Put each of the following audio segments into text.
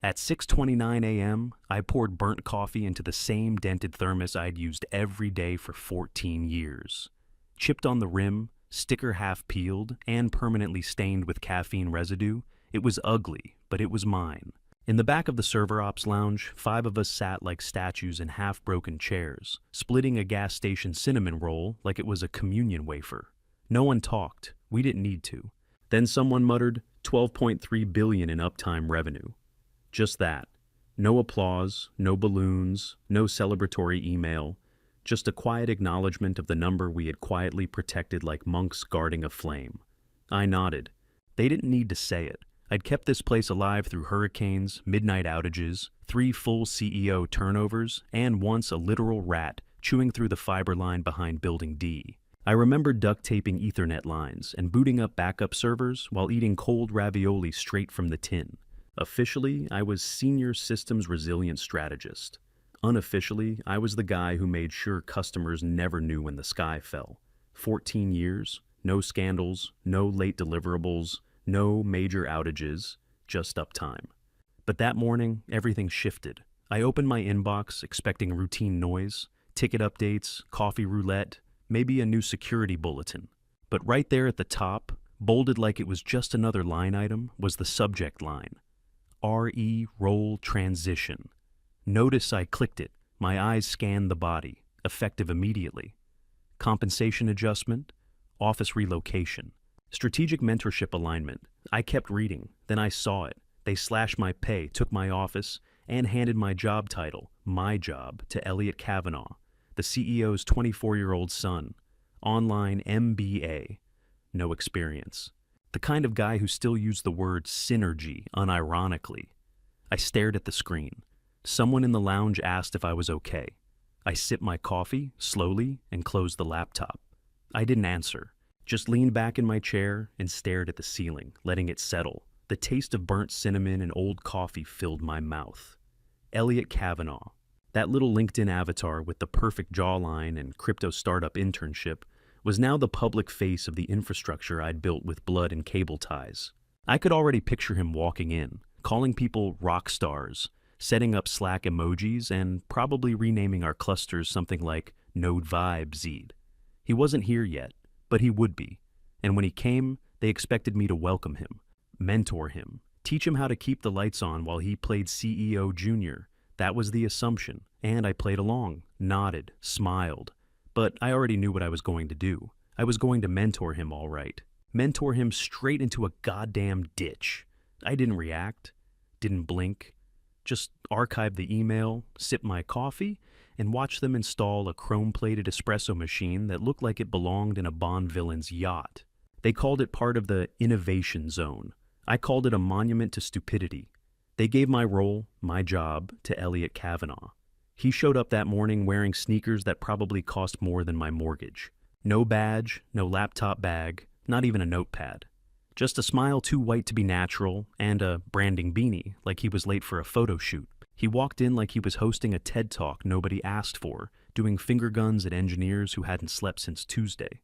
At 6:29 a.m., I poured burnt coffee into the same dented thermos I'd used every day for 14 years. Chipped on the rim, sticker half peeled, and permanently stained with caffeine residue, it was ugly, but it was mine. In the back of the server ops lounge, 5 of us sat like statues in half-broken chairs, splitting a gas station cinnamon roll like it was a communion wafer. No one talked. We didn't need to. Then someone muttered, 12.3 billion in uptime revenue. Just that. No applause, no balloons, no celebratory email, just a quiet acknowledgement of the number we had quietly protected like monks guarding a flame. I nodded. They didn't need to say it. I'd kept this place alive through hurricanes, midnight outages, 3 full CEO turnovers, and once a literal rat chewing through the fiber line behind Building D. I remembered duct taping Ethernet lines and booting up backup servers while eating cold ravioli straight from the tin. Officially, I was Senior Systems Resilience Strategist. Unofficially, I was the guy who made sure customers never knew when the sky fell. 14 years, no scandals, no late deliverables, no major outages, just uptime. But that morning, everything shifted. I opened my inbox expecting routine noise, ticket updates, coffee roulette, maybe a new security bulletin. But right there at the top, bolded like it was just another line item, was the subject line. RE role transition. Notice I clicked it. My eyes scanned the body, effective immediately. Compensation adjustment, office relocation. Strategic mentorship alignment. I kept reading, then I saw it. They slashed my pay, took my office, and handed my job title, my job, to Elliot Kavanaugh, the CEO's 24-year-old son. Online MBA. No experience. The kind of guy who still used the word synergy unironically. I stared at the screen. Someone in the lounge asked if I was okay. I sipped my coffee, slowly, and closed the laptop. I didn't answer. Just leaned back in my chair and stared at the ceiling, letting it settle. The taste of burnt cinnamon and old coffee filled my mouth. Elliot Kavanaugh, that little LinkedIn avatar with the perfect jawline and crypto startup internship, was now the public face of the infrastructure I'd built with blood and cable ties. I could already picture him walking in, calling people rock stars, setting up Slack emojis, and probably renaming our clusters something like Node Vibe Zed. He wasn't here yet, but he would be, and when he came, they expected me to welcome him, mentor him, teach him how to keep the lights on while he played CEO Junior. That was the assumption, and I played along, nodded, smiled. But I already knew what I was going to do. I was going to mentor him all right. Mentor him straight into a goddamn ditch. I didn't react, didn't blink, just archived the email, sipped my coffee, and watched them install a chrome-plated espresso machine that looked like it belonged in a Bond villain's yacht. They called it part of the innovation zone. I called it a monument to stupidity. They gave my role, my job, to Elliot Kavanaugh. He showed up that morning wearing sneakers that probably cost more than my mortgage. No badge, no laptop bag, not even a notepad. Just a smile too white to be natural, and a branding beanie, like he was late for a photo shoot. He walked in like he was hosting a TED Talk nobody asked for, doing finger guns at engineers who hadn't slept since Tuesday.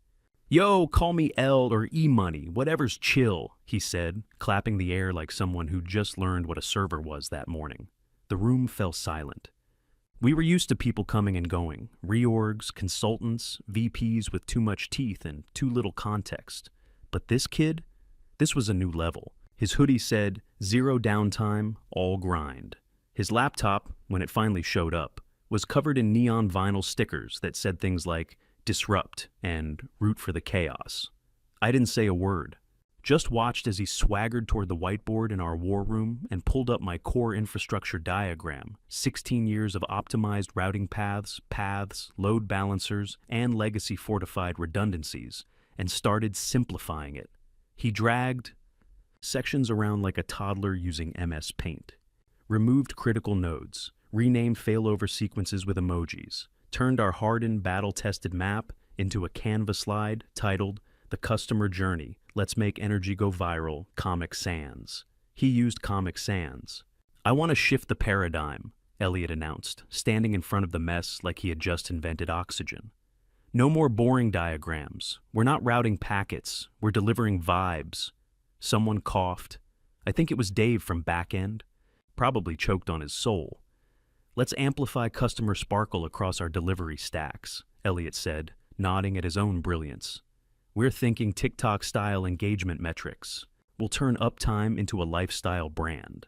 "Yo, call me L or E-Money, whatever's chill," he said, clapping the air like someone who'd just learned what a server was that morning. The room fell silent. We were used to people coming and going, reorgs, consultants, VPs with too much teeth and too little context. But this kid? This was a new level. His hoodie said, "Zero downtime, all grind." His laptop, when it finally showed up, was covered in neon vinyl stickers that said things like, "Disrupt" and "Root for the chaos." I didn't say a word. Just watched as he swaggered toward the whiteboard in our war room and pulled up my core infrastructure diagram, 16 years of optimized routing paths, load balancers, and legacy fortified redundancies, and started simplifying it. He dragged sections around like a toddler using MS Paint, removed critical nodes, renamed failover sequences with emojis, turned our hardened, battle-tested map into a Canva slide titled "The Customer Journey, Let's Make Energy Go Viral, Comic Sans." He used Comic Sans. "I want to shift the paradigm," Elliot announced, standing in front of the mess like he had just invented oxygen. "No more boring diagrams. We're not routing packets. We're delivering vibes." Someone coughed. I think it was Dave from Backend. probably choked on his soul. Let's amplify customer sparkle across our delivery stacks, Elliot said, nodding at his own brilliance. We're thinking TikTok-style engagement metrics. We'll turn uptime into a lifestyle brand.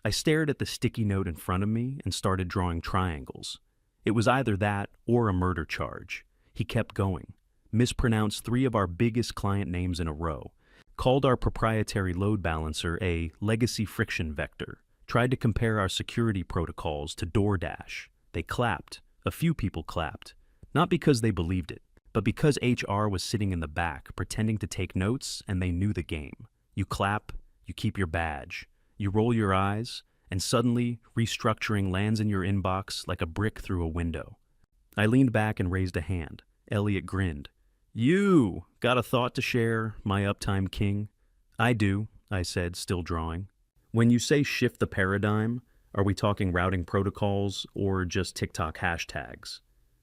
I stared at the sticky note in front of me and started drawing triangles. It was either that or a murder charge. He kept going, mispronounced 3 of our biggest client names in a row, called our proprietary load balancer a legacy friction vector, tried to compare our security protocols to DoorDash. They clapped. A few people clapped. Not because they believed it, but because HR was sitting in the back, pretending to take notes, and they knew the game. You clap, you keep your badge. You roll your eyes, and suddenly, restructuring lands in your inbox like a brick through a window. I leaned back and raised a hand. Elliot grinned. You got a thought to share, my uptime king? I do, I said, still drawing. When you say shift the paradigm, are we talking routing protocols or just TikTok hashtags?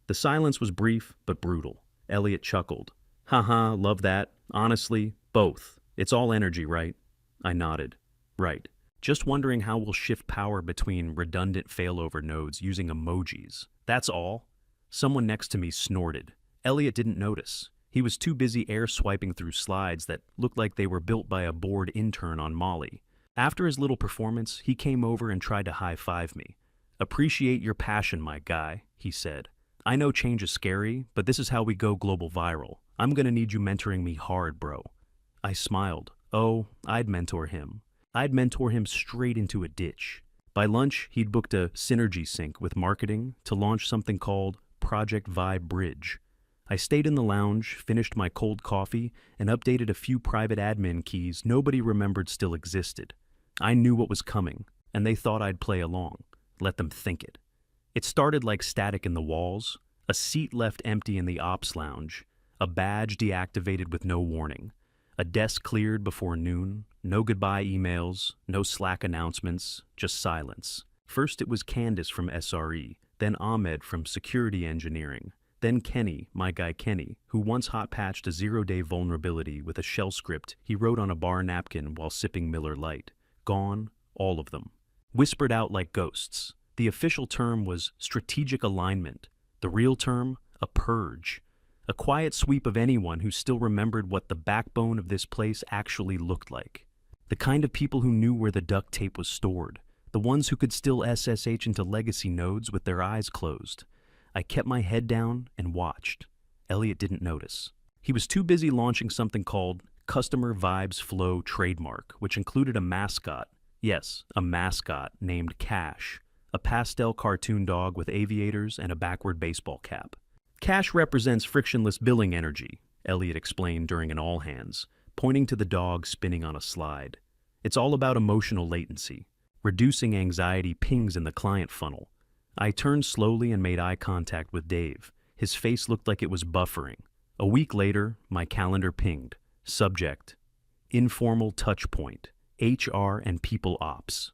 The silence was brief but brutal. Elliot chuckled. Haha, love that. Honestly, both. It's all energy, right? I nodded. Right. Just wondering how we'll shift power between redundant failover nodes using emojis. That's all. Someone next to me snorted. Elliot didn't notice. He was too busy air swiping through slides that looked like they were built by a bored intern on Molly. After his little performance, he came over and tried to high-five me. Appreciate your passion, my guy, he said. I know change is scary, but this is how we go global viral. I'm gonna need you mentoring me hard, bro. I smiled. Oh, I'd mentor him. I'd mentor him straight into a ditch. By lunch, he'd booked a synergy sync with marketing to launch something called Project Vibe Bridge. I stayed in the lounge, finished my cold coffee, and updated a few private admin keys nobody remembered still existed. I knew what was coming, and they thought I'd play along. Let them think it. It started like static in the walls, a seat left empty in the ops lounge, a badge deactivated with no warning, a desk cleared before noon, no goodbye emails, no Slack announcements, just silence. First it was Candace from SRE, then Ahmed from Security Engineering, then Kenny, my guy Kenny, who once hot-patched a zero-day vulnerability with a shell script he wrote on a bar napkin while sipping Miller Lite. Gone, all of them. Whispered out like ghosts. The official term was strategic alignment. The real term, a purge. A quiet sweep of anyone who still remembered what the backbone of this place actually looked like. The kind of people who knew where the duct tape was stored. The ones who could still SSH into legacy nodes with their eyes closed. I kept my head down and watched. Elliot didn't notice. He was too busy launching something called Customer Vibes Flow Trademark, which included a mascot. Yes, a mascot named Cash. A pastel cartoon dog with aviators and a backward baseball cap. Cash represents frictionless billing energy, Elliot explained during an all-hands, pointing to the dog spinning on a slide. It's all about emotional latency, reducing anxiety pings in the client funnel. I turned slowly and made eye contact with Dave. His face looked like it was buffering. A week later, my calendar pinged. Subject: Informal Touchpoint, HR and People Ops.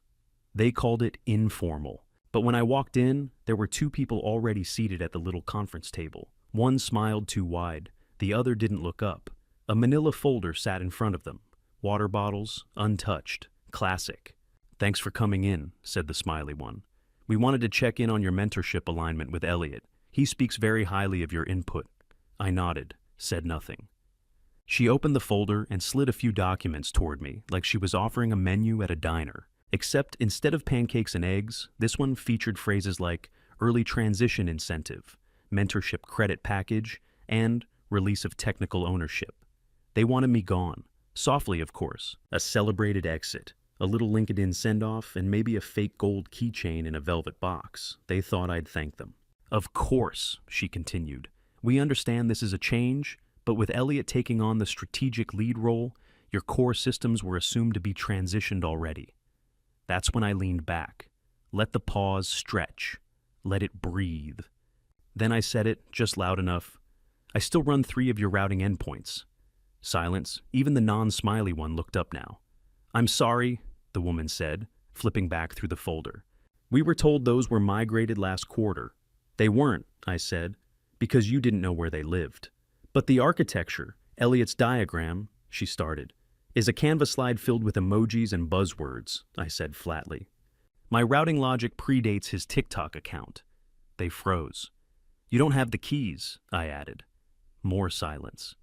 They called it informal. But when I walked in, there were 2 people already seated at the little conference table. One smiled too wide, the other didn't look up. A manila folder sat in front of them. Water bottles, untouched. Classic. Thanks for coming in, said the smiley one. We wanted to check in on your mentorship alignment with Elliot. He speaks very highly of your input. I nodded, said nothing. She opened the folder and slid a few documents toward me, like she was offering a menu at a diner. Except instead of pancakes and eggs, this one featured phrases like early transition incentive, mentorship credit package, and release of technical ownership. They wanted me gone. Softly, of course. A celebrated exit, a little LinkedIn send-off, and maybe a fake gold keychain in a velvet box. They thought I'd thank them. Of course, she continued. We understand this is a change, but with Elliot taking on the strategic lead role, your core systems were assumed to be transitioned already. That's when I leaned back. Let the pause stretch. Let it breathe. Then I said it, just loud enough. I still run 3 of your routing endpoints. Silence. Even the non-smiley one looked up now. I'm sorry, the woman said, flipping back through the folder. We were told those were migrated last quarter. They weren't, I said, because you didn't know where they lived. But the architecture, Elliot's diagram, she started, is a Canva slide filled with emojis and buzzwords, I said flatly. My routing logic predates his TikTok account. They froze. You don't have the keys, I added. More silence.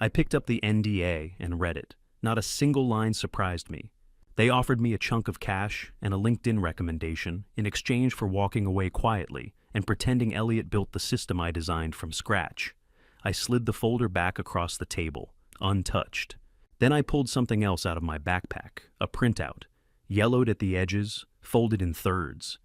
I picked up the NDA and read it. Not a single line surprised me. They offered me a chunk of cash and a LinkedIn recommendation in exchange for walking away quietly and pretending Elliot built the system I designed from scratch. I slid the folder back across the table, untouched. Then I pulled something else out of my backpack, a printout, yellowed at the edges, folded in thirds.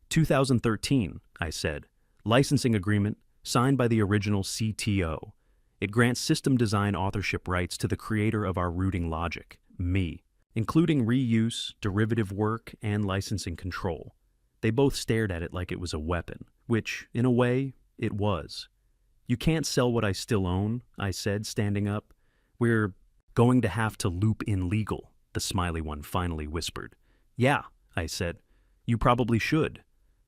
2013, I said. Licensing agreement, signed by the original CTO. It grants system design authorship rights to the creator of our routing logic, me, including reuse, derivative work, and licensing control. They both stared at it like it was a weapon, which, in a way, it was. You can't sell what I still own, I said, standing up. We're going to have to loop in legal, the smiley one finally whispered. Yeah, I said. You probably should.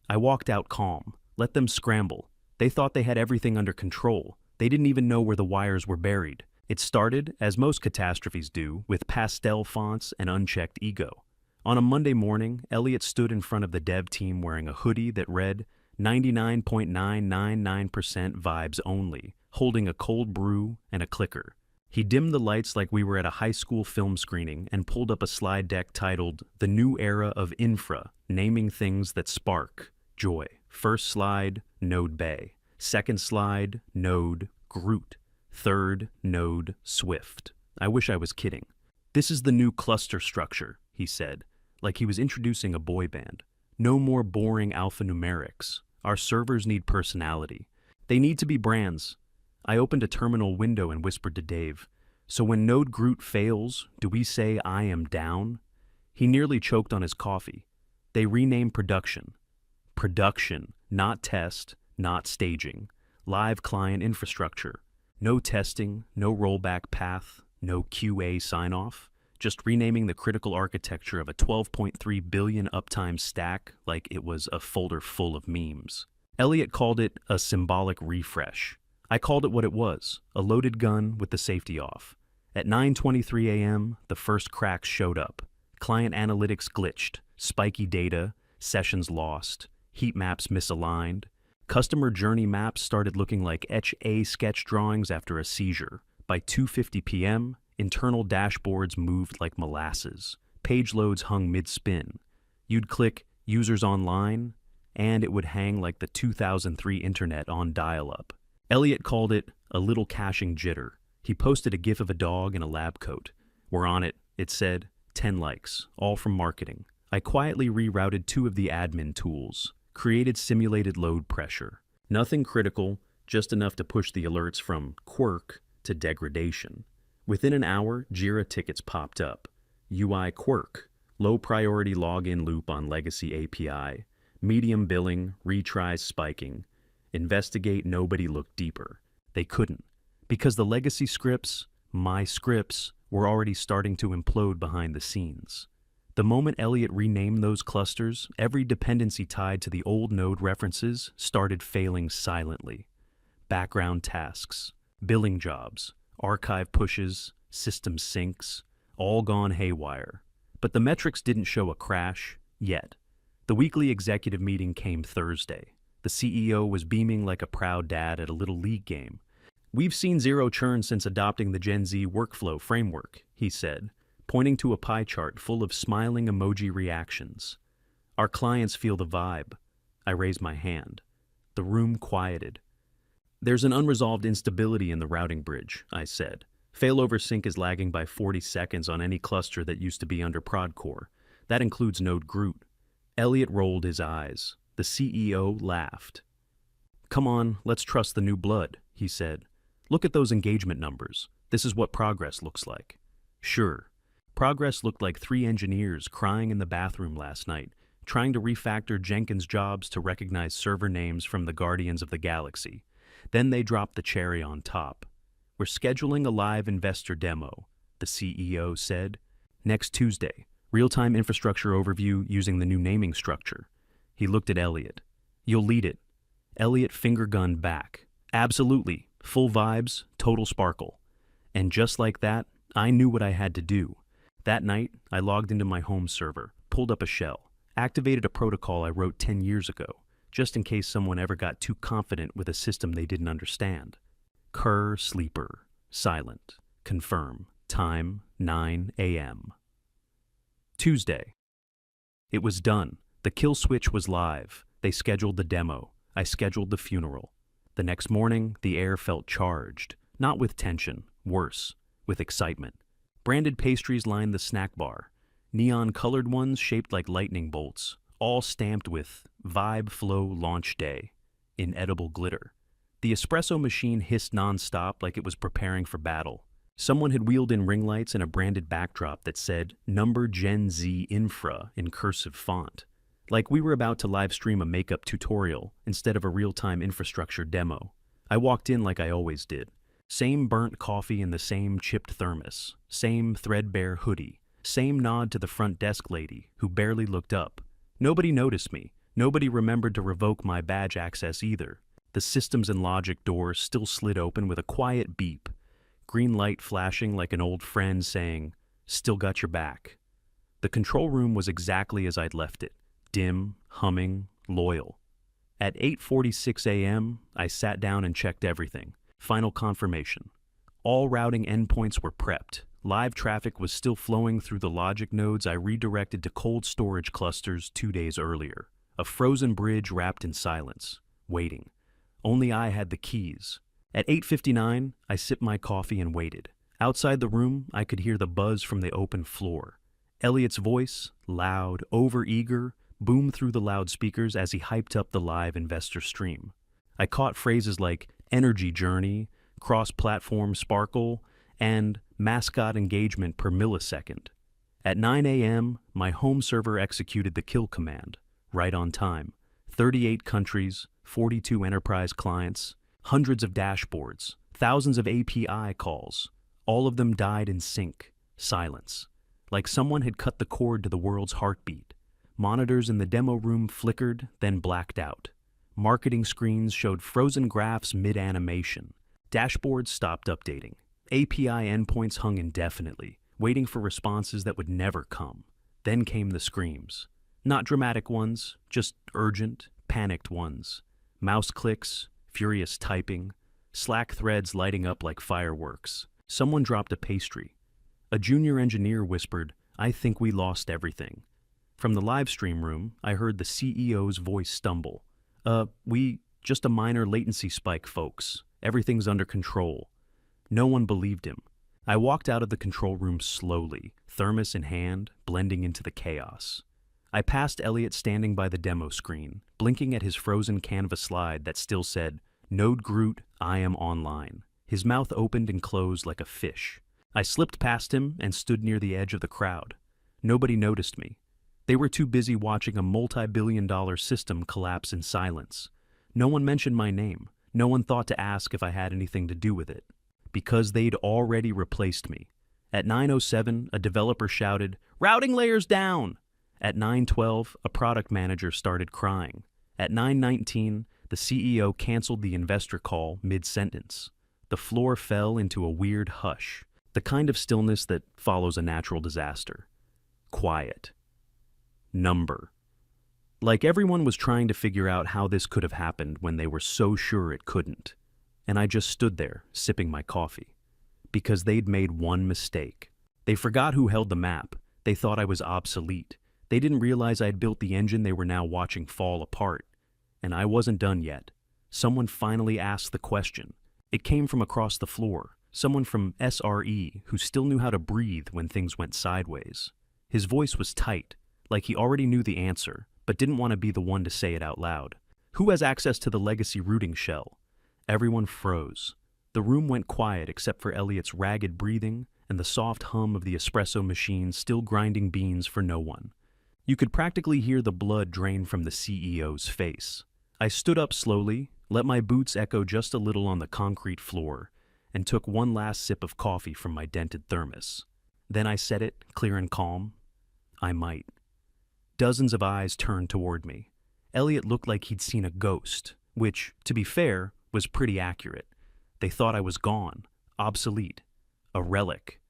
I walked out calm. Let them scramble. They thought they had everything under control. They didn't even know where the wires were buried. It started, as most catastrophes do, with pastel fonts and unchecked ego. On a Monday morning, Elliot stood in front of the dev team wearing a hoodie that read 99.999% vibes only, holding a cold brew and a clicker. He dimmed the lights like we were at a high school film screening and pulled up a slide deck titled The New Era of Infra, naming things that spark joy. First slide, Node Bay. Second slide, Node Groot. Third, Node Swift. I wish I was kidding. This is the new cluster structure, he said, like he was introducing a boy band. No more boring alphanumerics. Our servers need personality. They need to be brands. I opened a terminal window and whispered to Dave, so when Node Groot fails, do we say I am down? He nearly choked on his coffee. They renamed production. Production, not test, not staging. Live client infrastructure. No testing, no rollback path, no QA sign-off. Just renaming the critical architecture of a 12.3 billion uptime stack like it was a folder full of memes. Elliot called it a symbolic refresh. I called it what it was, a loaded gun with the safety off. At 9:23 a.m., the first cracks showed up. Client analytics glitched, spiky data, sessions lost, heat maps misaligned. Customer journey maps started looking like Etch-A sketch drawings after a seizure. By 2:50 p.m., internal dashboards moved like molasses. Page loads hung mid-spin. You'd click Users Online, and it would hang like the 2003 internet on dial-up. Elliot called it a little caching jitter. He posted a gif of a dog in a lab coat. We're on it, it said. 10 likes, all from marketing. I quietly rerouted 2 of the admin tools. Created simulated load pressure. Nothing critical, just enough to push the alerts from quirk to degradation. Within an hour, Jira tickets popped up. UI quirk, low priority login loop on legacy API, medium billing, retries spiking. Investigate, nobody looked deeper. They couldn't, because the legacy scripts, my scripts, were already starting to implode behind the scenes. The moment Elliot renamed those clusters, every dependency tied to the old node references started failing silently. Background tasks, billing jobs, archive pushes, system syncs, all gone haywire. But the metrics didn't show a crash, yet. The weekly executive meeting came Thursday. The CEO was beaming like a proud dad at a little league game. We've seen zero churn since adopting the Gen Z workflow framework, he said, pointing to a pie chart full of smiling emoji reactions. Our clients feel the vibe. I raised my hand. The room quieted. There's an unresolved instability in the routing bridge, I said. Failover sync is lagging by 40 seconds on any cluster that used to be under prod core. That includes Node Groot. Elliot rolled his eyes. The CEO laughed. Come on, let's trust the new blood, he said. Look at those engagement numbers. This is what progress looks like. Sure. Progress looked like 3 engineers crying in the bathroom last night, trying to refactor Jenkins jobs to recognize server names from the Guardians of the Galaxy. Then they dropped the cherry on top. We're scheduling a live investor demo, the CEO said. Next Tuesday, real-time infrastructure overview using the new naming structure. He looked at Elliot. You'll lead it. Elliot finger-gunned back. Absolutely. Full vibes, total sparkle. And just like that, I knew what I had to do. That night, I logged into my home server, pulled up a shell, Activated a protocol I wrote 10 years ago, just in case someone ever got too confident with a system they didn't understand. Cur sleeper. Silent. Confirm. Time 9 a.m. Tuesday. It was done. The kill switch was live. They scheduled the demo. I scheduled the funeral. The next morning, the air felt charged. Not with tension. Worse. With excitement. Branded pastries lined the snack bar. Neon-colored ones shaped like lightning bolts. All stamped with Vibe Flow Launch Day. Inedible glitter. The espresso machine hissed non-stop like it was preparing for battle. Someone had wheeled in ring lights and a branded backdrop that said Number Gen Z Infra in cursive font. Like we were about to live stream a makeup tutorial instead of a real-time infrastructure demo. I walked in like I always did. Same burnt coffee in the same chipped thermos. Same threadbare hoodie. Same nod to the front desk lady, who barely looked up. Nobody noticed me. Nobody remembered to revoke my badge access either. The systems and logic doors still slid open with a quiet beep. Green light flashing like an old friend saying, "Still got your back." The control room was exactly as I'd left it. Dim, humming, loyal. At 8:46 a.m., I sat down and checked everything. Final confirmation. All routing endpoints were prepped. Live traffic was still flowing through the logic nodes I redirected to cold storage clusters 2 days earlier. A frozen bridge wrapped in silence, waiting. Only I had the keys. At 8:59, I sipped my coffee and waited. Outside the room, I could hear the buzz from the open floor. Elliot's voice, loud, over-eager, boomed through the loudspeakers as he hyped up the live investor stream. I caught phrases like energy journey, cross-platform sparkle, and mascot engagement per millisecond. At 9 a.m., my home server executed the kill command, right on time. 38 countries, 42 enterprise clients, hundreds of dashboards, thousands of API calls. All of them died in sync, silence. Like someone had cut the cord to the world's heartbeat. Monitors in the demo room flickered, then blacked out. Marketing screens showed frozen graphs mid-animation. Dashboards stopped updating. API endpoints hung indefinitely, waiting for responses that would never come. Then came the screams. Not dramatic ones, just urgent, panicked ones. Mouse clicks, furious typing, Slack threads lighting up like fireworks. Someone dropped a pastry. A junior engineer whispered, "I think we lost everything." From the live stream room, I heard the CEO's voice stumble. Just a minor latency spike, folks. Everything's under control." No one believed him. I walked out of the control room slowly, thermos in hand, blending into the chaos. I passed Elliot standing by the demo screen, blinking at his frozen Canva slide that still said, "Node Groot, I am online." His mouth opened and closed like a fish. I slipped past him and stood near the edge of the crowd. Nobody noticed me. They were too busy watching a multi-billion-dollar system collapse in silence. No one mentioned my name. No one thought to ask if I had anything to do with it. Because they'd already replaced me. At 9:07, a developer shouted, "Routing layers down!" At 9:12, a product manager started crying. At 9:19, the CEO canceled the investor call mid-sentence. The floor fell into a weird hush, the kind of stillness that follows a natural disaster. Quiet. Number. Like everyone was trying to figure out how this could have happened when they were so sure it couldn't. And I just stood there, sipping my coffee. Because they'd made one mistake. They forgot who held the map. They thought I was obsolete. They didn't realize I had built the engine they were now watching fall apart. And I wasn't done yet. Someone finally asked the question. It came from across the floor. Someone from SRE who still knew how to breathe when things went sideways. His voice was tight, like he already knew the answer, but didn't want to be the one to say it out loud. Who has access to the legacy routing shell? Everyone froze. The room went quiet except for Elliot's ragged breathing and the soft hum of the espresso machine still grinding beans for no one. You could practically hear the blood drain from the CEO's face. I stood up slowly, let my boots echo just a little on the concrete floor, and took one last sip of coffee from my dented thermos. Then I said it, clear and calm. I might. Dozens of eyes turned toward me. Elliot looked like he'd seen a ghost, which, to be fair, was pretty accurate. They thought I was gone, obsolete, a relic.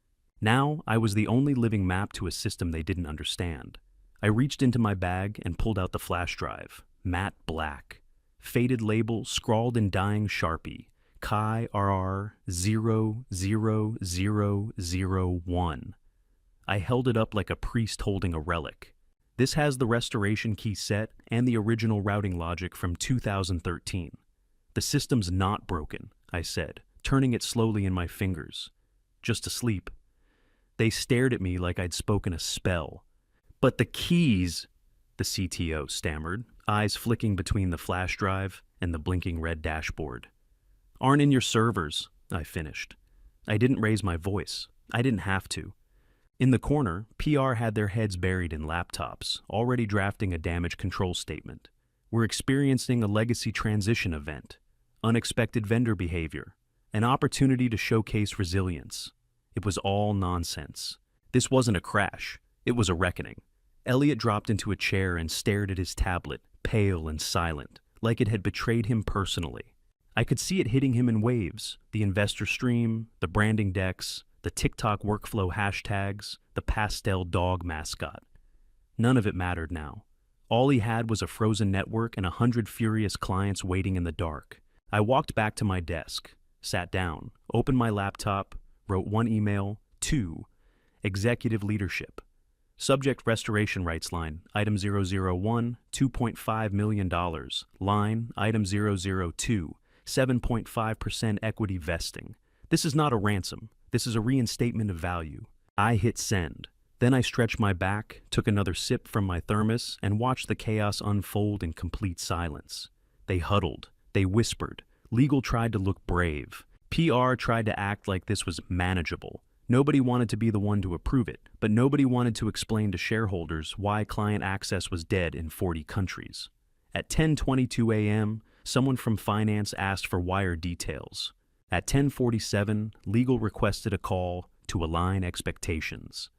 Now I was the only living map to a system they didn't understand. I reached into my bag and pulled out the flash drive, matte black. Faded label scrawled in dying Sharpie, Chi RR 00001. I held it up like a priest holding a relic. This has the restoration key set and the original routing logic from 2013. The system's not broken, I said, turning it slowly in my fingers. Just asleep. They stared at me like I'd spoken a spell. But the keys, the CTO stammered, eyes flicking between the flash drive and the blinking red dashboard. Aren't in your servers, I finished. I didn't raise my voice. I didn't have to. In the corner, PR had their heads buried in laptops, already drafting a damage control statement. We're experiencing a legacy transition event, unexpected vendor behavior, an opportunity to showcase resilience. It was all nonsense. This wasn't a crash. It was a reckoning. Elliot dropped into a chair and stared at his tablet, pale and silent, like it had betrayed him personally. I could see it hitting him in waves, the investor stream, the branding decks, the TikTok workflow hashtags, the pastel dog mascot. None of it mattered now. All he had was a frozen network and 100 furious clients waiting in the dark. I walked back to my desk, sat down, opened my laptop, wrote one email, 2, executive leadership. Subject restoration rights line, item 001, $2.5 million. Line, item 002, 7.5% equity vesting. This is not a ransom. This is a reinstatement of value. I hit send. Then I stretched my back, took another sip from my thermos, and watched the chaos unfold in complete silence. They huddled. They whispered. Legal tried to look brave. PR tried to act like this was manageable. Nobody wanted to be the one to approve it, but nobody wanted to explain to shareholders why client access was dead in 40 countries. At 10:22 a.m., someone from finance asked for wire details. At 10:47, legal requested a call to align expectations.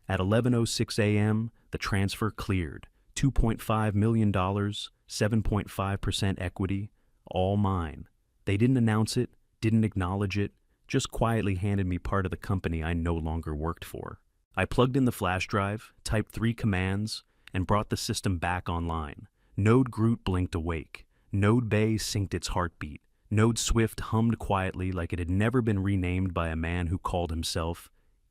At 11:06 a.m., the transfer cleared. $2.5 million, 7.5% equity, all mine. They didn't announce it, didn't acknowledge it, just quietly handed me part of the company I no longer worked for. I plugged in the flash drive, typed 3 commands, and brought the system back online. Node Groot blinked awake. Node Bay synced its heartbeat. Node Swift hummed quietly like it had never been renamed by a man who called himself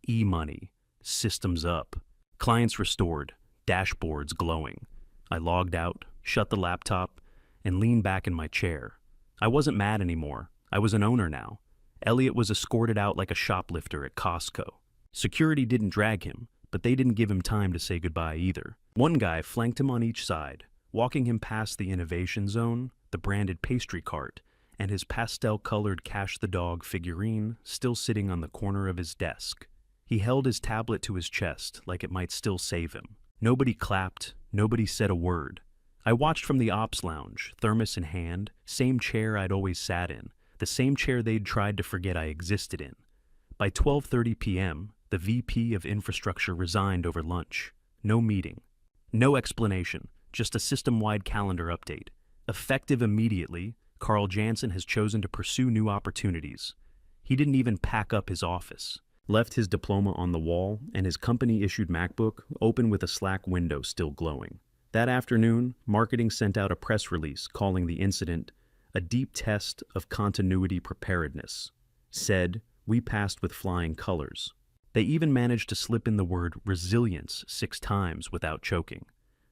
E-Money. Systems up. Clients restored. Dashboards glowing. I logged out, shut the laptop, and leaned back in my chair. I wasn't mad anymore. I was an owner now. Elliot was escorted out like a shoplifter at Costco. Security didn't drag him, but they didn't give him time to say goodbye either. One guy flanked him on each side, walking him past the innovation zone, the branded pastry cart, and his pastel-colored Cash the Dog figurine still sitting on the corner of his desk. He held his tablet to his chest like it might still save him. Nobody clapped, nobody said a word. I watched from the ops lounge, thermos in hand, same chair I'd always sat in, the same chair they'd tried to forget I existed in. By 12:30 p.m., the VP of Infrastructure resigned over lunch. No meeting. No explanation, just a system-wide calendar update. Effective immediately, Carl Jansen has chosen to pursue new opportunities. He didn't even pack up his office. Left his diploma on the wall and his company-issued MacBook open with a Slack window still glowing. That afternoon, marketing sent out a press release calling the incident a deep test of continuity preparedness. Said, we passed with flying colors. They even managed to slip in the word resilience 6 times without choking.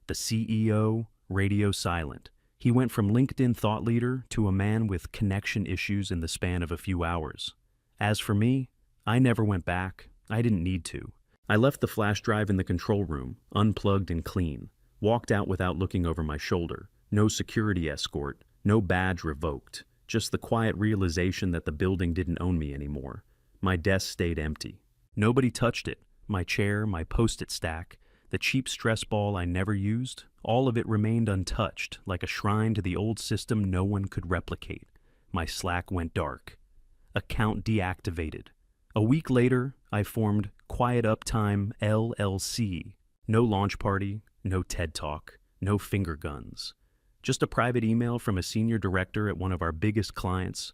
The CEO, radio silent. He went from LinkedIn thought leader to a man with connection issues in the span of a few hours. As for me, I never went back. I didn't need to. I left the flash drive in the control room, unplugged and clean. Walked out without looking over my shoulder. No security escort, no badge revoked. Just the quiet realization that the building didn't own me anymore. My desk stayed empty. Nobody touched it. My chair, my post-it stack, the cheap stress ball I never used, all of it remained untouched, like a shrine to the old system no one could replicate. My Slack went dark. Account deactivated. A week later, I formed Quiet Uptime LLC. No launch party, no TED Talk, no finger guns. Just a private email from a senior director at one of our biggest clients.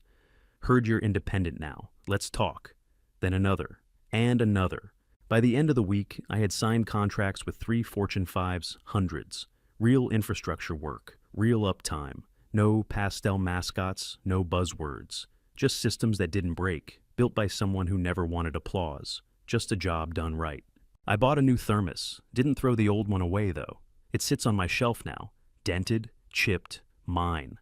Heard you're independent now. Let's talk. Then another, and another. By the end of the week, I had signed contracts with 3 Fortune 5s, hundreds. Real infrastructure work, real uptime. No pastel mascots, no buzzwords. Just systems that didn't break, built by someone who never wanted applause. Just a job done right. I bought a new thermos. Didn't throw the old one away, though. It sits on my shelf now. Dented, chipped, mine.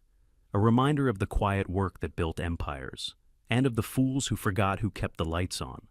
A reminder of the quiet work that built empires. And of the fools who forgot who kept the lights on.